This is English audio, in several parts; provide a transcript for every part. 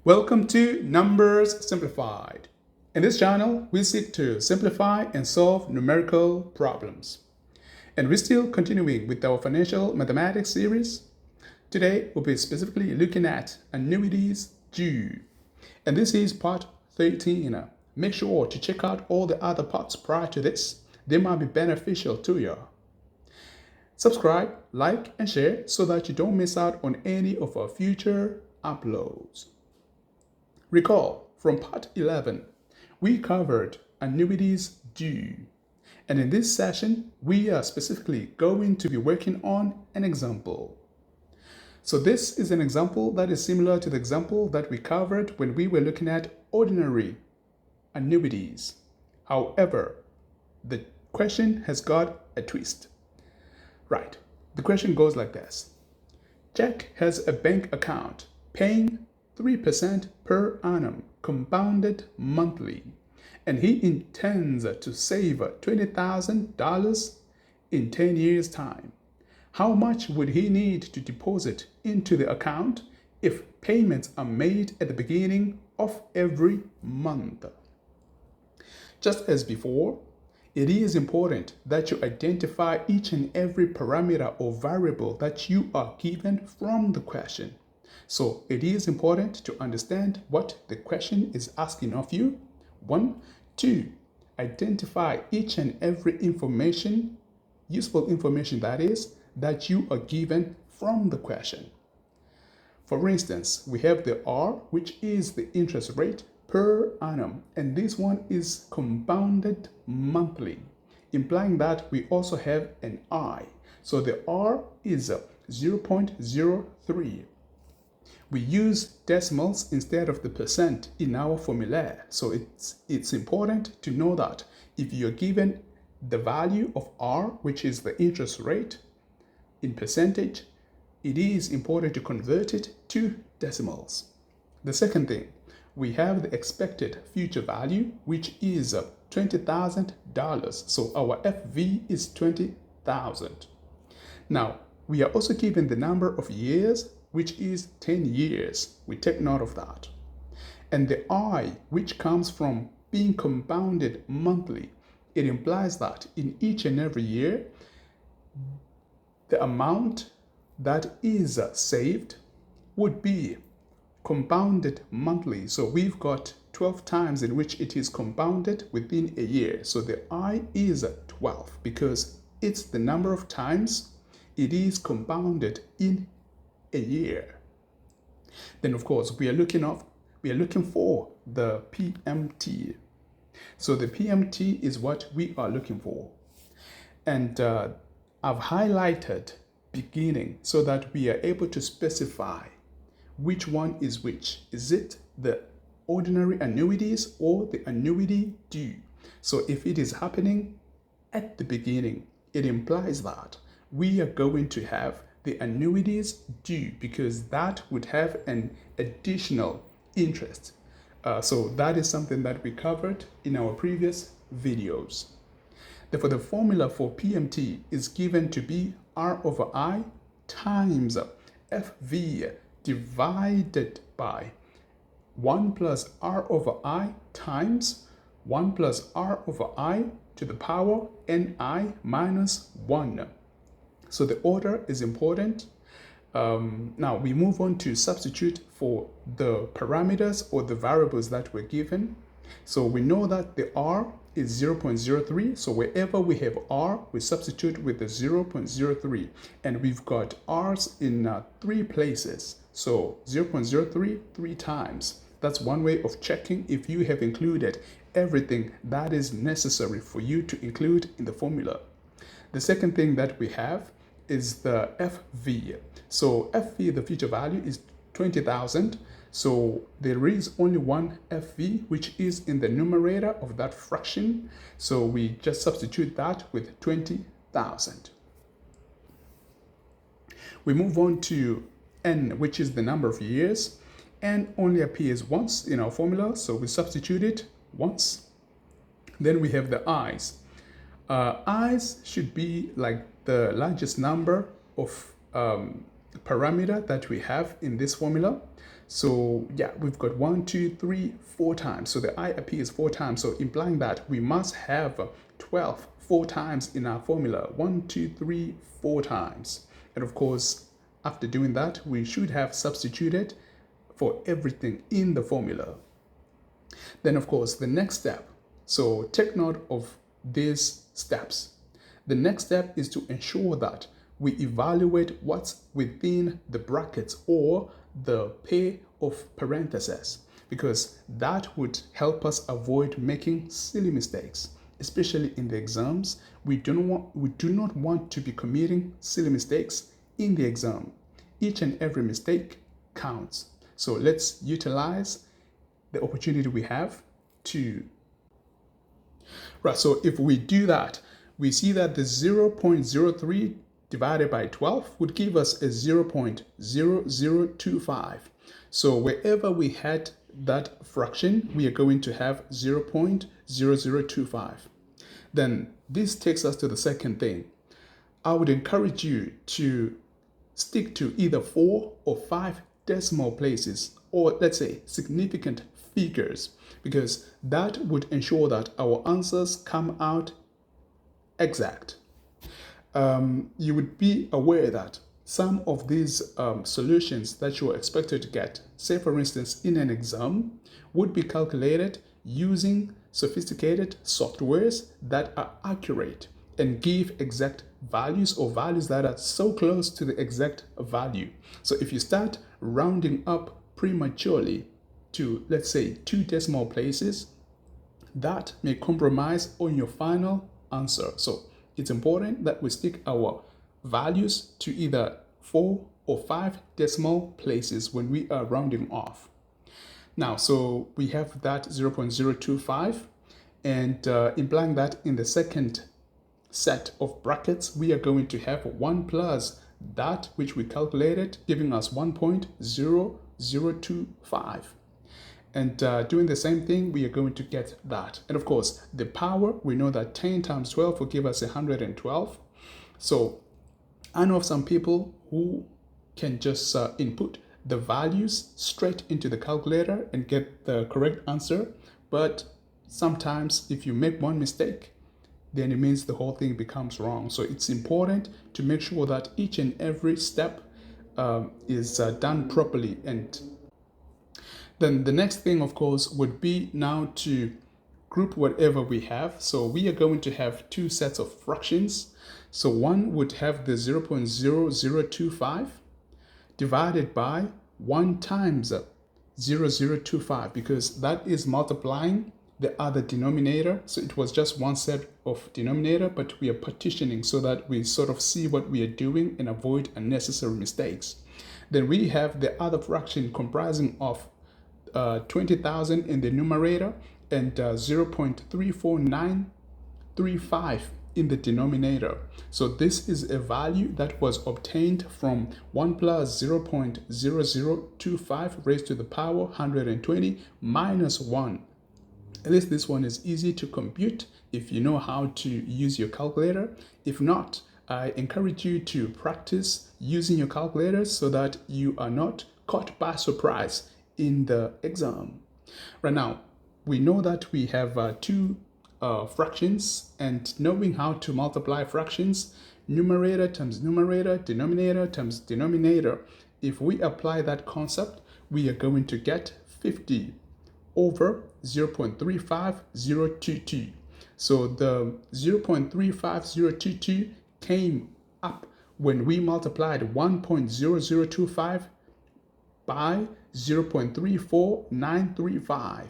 Welcome to Numbers Simplified. In this channel, we seek to simplify and solve numerical problems. And we're still continuing with our financial mathematics series. Today, we'll be specifically looking at annuities due. And this is part 13. Make sure to check out all the other parts prior to this. They might be beneficial to you. Subscribe, like, and share so that you don't miss out on any of our future uploads. Recall, from part 11, we covered annuities due. And in this session, we are specifically going to be working on an example. So this is an example that is similar to the example that we covered when we were looking at ordinary annuities. However, the question has got a twist. Right, the question goes like this. Jack has a bank account paying 3% per annum, compounded monthly, and he intends to save $20,000 in 10 years' time. How much would he need to deposit into the account if payments are made at the beginning of every month? Just as before, it is important that you identify each and every parameter or variable that you are given from the question. So it is important to understand what the question is asking of you. 1, 2, identify each and every information, useful information that is, that you are given from the question. For instance, we have the R, which is the interest rate per annum, and this one is compounded monthly, implying that we also have an I. So the R is 0.03. We use decimals instead of the percent in our formula. So it's important to know that if you're given the value of R, which is the interest rate in percentage, it is important to convert it to decimals. The second thing, we have the expected future value, which is $20,000. So our FV is 20,000. Now, we are also given the number of years, which is 10 years. We take note of that. And the I, which comes from being compounded monthly, it implies that in each and every year, the amount that is saved would be compounded monthly. So we've got 12 times in which it is compounded within a year. So the I is 12 because it's the number of times it is compounded in a year. Then of course we are looking for the PMT. So the PMT is what we are looking for. And I've highlighted beginning so that we are able to specify which one is which. Is it the ordinary annuities or the annuity due? So if it is happening at the beginning, it implies that we are going to have the annuities due because that would have an additional interest. So that is something that we covered in our previous videos. Therefore, the formula for PMT is given to be R over I times FV divided by 1 plus R over I times 1 plus R over I to the power Ni minus 1. So the order is important. Now we move on to substitute for the parameters or the variables that were given. So we know that the R is 0.03. So wherever we have R, we substitute with the 0.03. And we've got R's in 3 places. So 0.03 3 times. That's one way of checking if you have included everything that is necessary for you to include in the formula. The second thing that we have is the FV. So FV, the future value, is 20,000. So there is only one FV, which is in the numerator of that fraction. So we just substitute that with 20,000. We move on to N, which is the number of years. N only appears once in our formula, so we substitute it once. Then we have the I's. I's should be like the largest number of parameter that we have in this formula. So yeah, we've got 1, 2, 3, 4 times. So the IIP is 4 times. So implying that we must have 12 4 times in our formula. 1, 2, 3, 4 times. And of course, after doing that, we should have substituted for everything in the formula. Then of course, the next step. So take note of these steps. The next step is to ensure that we evaluate what's within the brackets or the pair of parentheses, because that would help us avoid making silly mistakes, especially in the exams. We do not want to be committing silly mistakes in the exam. Each and every mistake counts. So let's utilize the opportunity we have to. Right, so if we do that, we see that the 0.03 divided by 12 would give us a 0.0025. So wherever we had that fraction, we are going to have 0.0025. Then this takes us to the second thing. I would encourage you to stick to either 4 or 5 decimal places, or let's say significant figures, because that would ensure that our answers come out exact. You would be aware that some of these solutions that you're expected to get, say for instance in an exam, would be calculated using sophisticated softwares that are accurate and give exact values, or values that are so close to the exact value. So if you start rounding up prematurely to, let's say, 2 decimal places, that may compromise on your final answer. So it's important that we stick our values to either 4 or 5 decimal places when we are rounding off. Now, so we have that 0.025, and implying that in the second set of brackets, we are going to have 1 plus that which we calculated, giving us 1.0025. And doing the same thing, we are going to get that. And of course, the power, we know that 10 times 12 will give us 112. So I know of some people who can just input the values straight into the calculator and get the correct answer. But sometimes if you make one mistake, then it means the whole thing becomes wrong. So it's important to make sure that each and every step is done properly. And then the next thing, of course, would be now to group whatever we have. So we are going to have 2 sets of fractions. So one would have the 0.0025 divided by 1 times 0025, because that is multiplying the other denominator. So it was just one set of denominator, but we are partitioning so that we sort of see what we are doing and avoid unnecessary mistakes. Then we have the other fraction comprising of 20,000 in the numerator and 0.34935 in the denominator. So this is a value that was obtained from 1 plus 0.0025 raised to the power 120 minus 1. At least this one is easy to compute if you know how to use your calculator. If not, I encourage you to practice using your calculator so that you are not caught by surprise in the exam. Right now, we know that we have 2 fractions, and knowing how to multiply fractions, numerator times numerator, denominator times denominator, if we apply that concept, we are going to get 50 over 0.35022. So the 0.35022 came up when we multiplied 1.0025 by 0.34935.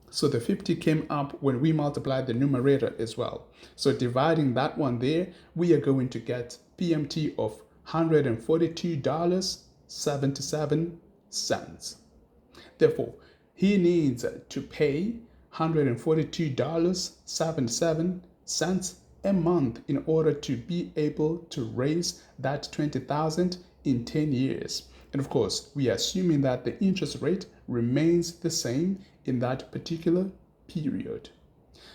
So the 50 came up when we multiplied the numerator as well. So dividing that one there, we are going to get PMT of $142.77. Therefore, he needs to pay $142.77 a month in order to be able to raise that 20,000 in 10 years. And of course, we are assuming that the interest rate remains the same in that particular period.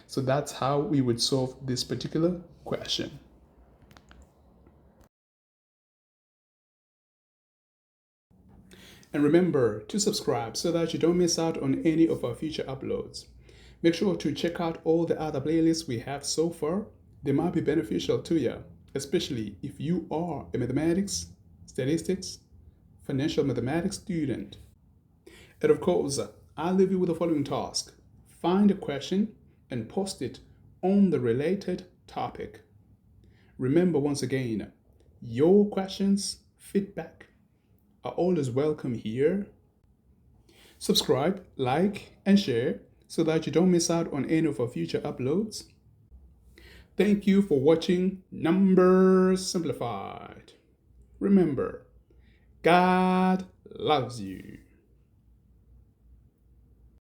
So that's how we would solve this particular question. And remember to subscribe so that you don't miss out on any of our future uploads. Make sure to check out all the other playlists we have so far. They might be beneficial to you, especially if you are a mathematics, statistics, financial mathematics student. And of course, I'll leave you with the following task. Find a question and post it on the related topic. Remember once again, your questions, feedback are always welcome here. Subscribe, like, and share so that you don't miss out on any of our future uploads. Thank you for watching Numbers Simplified. Remember, God loves you.